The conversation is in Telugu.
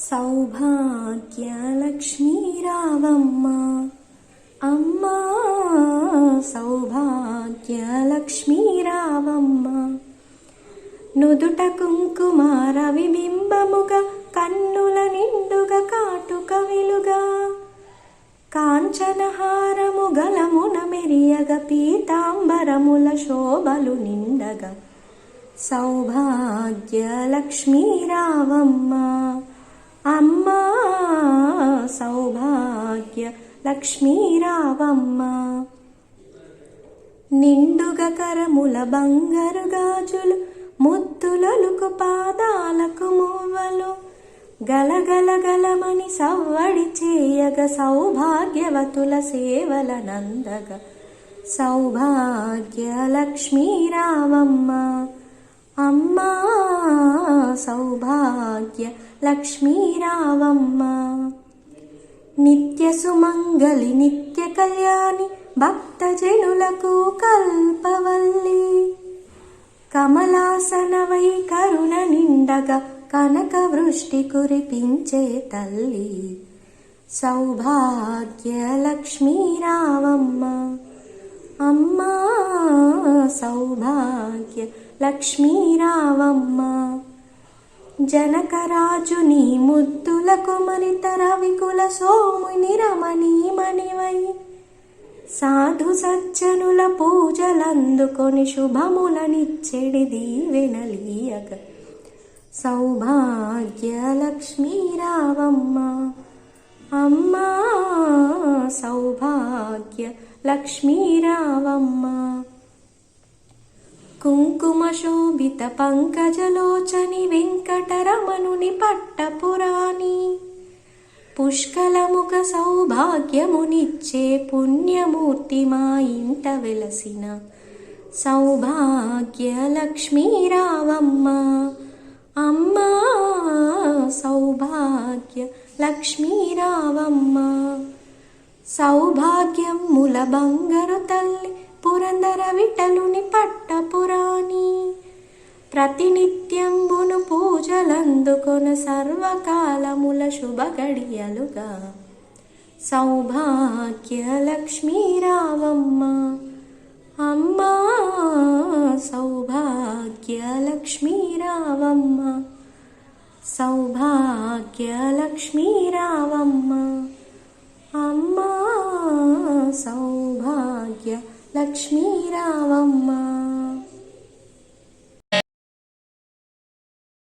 సౌభాగ్యలక్ష్మీ రావమ్మ అమ్మా, సౌభాగ్యలక్ష్మీ రావమ్మ. నుదుట కుంకుమార విబింబముగా, కన్నుల నిండుగా కాటుక వెలుగా, కాంచనహారము గలమున మెరియగ, పీతాంబరముల శోభలు నిండగా, సౌభాగ్యలక్ష్మీ రావమ్మ అమ్మా, సౌభాగ్యలక్ష్మీ రావమ్మ. నిండుగా కరముల బంగారు గాజులు, ముద్దులొలుకు పాదాలకు మూవలు, గలగల గలమని సవ్వడి చేయగ, సౌభాగ్యవతుల సేవల నందగ, సౌభాగ్యలక్ష్మీ రావమ్మ అమ్మా, సౌభాగ్యలక్ష్మీ రావమ్మ. నిత్య సుమంగళి నిత్య కళ్యాణి, భక్తజనులకు కల్పవల్లి, కమలాసనవై కరుణ నిండగా, కనక వృష్టి కురిపించే తల్లి, సౌభాగ్యలక్ష్మీ రావమ్మ అమ్మా, సౌభాగ్యలక్ష్మీ రావమ్మ. జనకరాజుని ముద్దుల కుమరిత, రవికుల సోముని రమణీమణివై, సాధు సజ్జనుల పూజలందుకొని, శుభములనిచ్చెడి దీవెనలీయగ, సౌభాగ్యలక్ష్మీ రావమ్మ అమ్మా, సౌభాగ్యలక్ష్మీ రావమ్మ. కుంకుమ శోభిత పంకజలోచని, వెంకటరమణుని పట్టపురాణి, పుష్కలముఖ సౌభాగ్యమునిచ్చే పుణ్యమూర్తి మా ఇంట వెలసిన, సౌభాగ్యలక్ష్మీ రావమ్మ అమ్మా, సౌభాగ్యలక్ష్మీ రావమ్మ. సౌభాగ్యముల బంగారు తల్లి, పురందర విఠలుని పట్టపురాణి, ప్రతినిత్యంబును పూజలందుకొన, సర్వకాలముల శుభ గడియలుగా, సౌభాగ్యలక్ష్మీ రావమ్మ అమ్మా, సౌభాగ్యలక్ష్మీ రావమ్మ, సౌభాగ్యలక్ష్మీ రావమ్మ అమ్మా, సౌభాగ్యలక్ష్మీ రావమ్మ.